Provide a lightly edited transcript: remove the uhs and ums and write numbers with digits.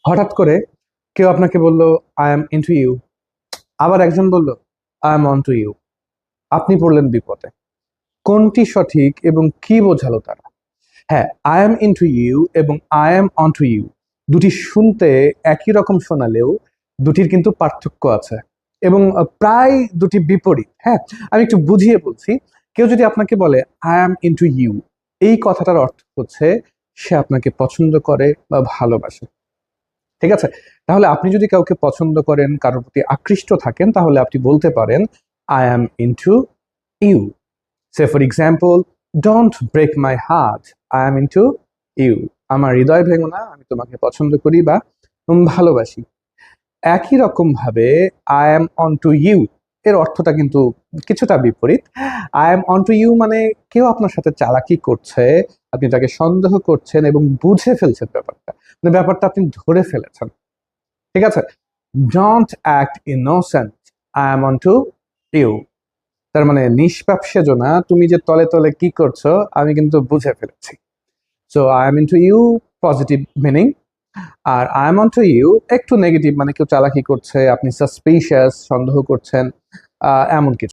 হঠাৎ করে কেউ আপনাকে বলল আই এম ইনটু ইউ, আবার একজন বলল I am on to you. আপনি পড়লেন বিপদে। কোনটি সঠিক এবং কি বোঝালো তারা? হ্যাঁ, আই এম ইনটু ইউ এবং I am on to you দুটি শুনতে একই রকম শোনালেও দুটির কিন্তু পার্থক্য আছে এবং প্রায় দুটি বিপরীত। হ্যাঁ, আমি একটু বুঝিয়ে বলছি। কেউ যদি আপনাকে বলে আই এম ইনটু ইউ, এই কথাটার অর্থ হচ্ছে সে আপনাকে পছন্দ করে বা ভালোবাসে। ঠিক আছে? তাহলে আপনি যদি কাউকে পছন্দ করেন, কারোর প্রতি আকৃষ্ট থাকেন, তাহলে আপনি বলতে পারেন I am into you. Say for example, don't break my heart, I am into you. আমার হৃদয় ভেঙো না, আমি তোমাকে পছন্দ করি বা ভালোবাসি। একই রকম ভাবে I am on to you এর অর্থটা কিন্তু কিছুটা বিপরীত। I am on to you মানে কেউ আপনার সাথে চালাকি করছে, আপনি তাকে সন্দেহ করছেন এবং বুঝে ফেলছেন ব্যাপারটা, মানে ব্যাপারটা আপনি ধরে ফেলেছেন। ঠিক আছে? Don't act innocent, I am on to you. তার মানে নিষ্পাপ সেজো না, তুমি যে তলে তলে কি করছো আমি কিন্তু বুঝে ফেলেছি। So I am into you positive meaning, আর I am on to you একটু নেগেটিভ, মানে কেউ চালাকি করছে, আপনি সাসপিশিয়াস, সন্দেহ করছেন, এমন কিছু।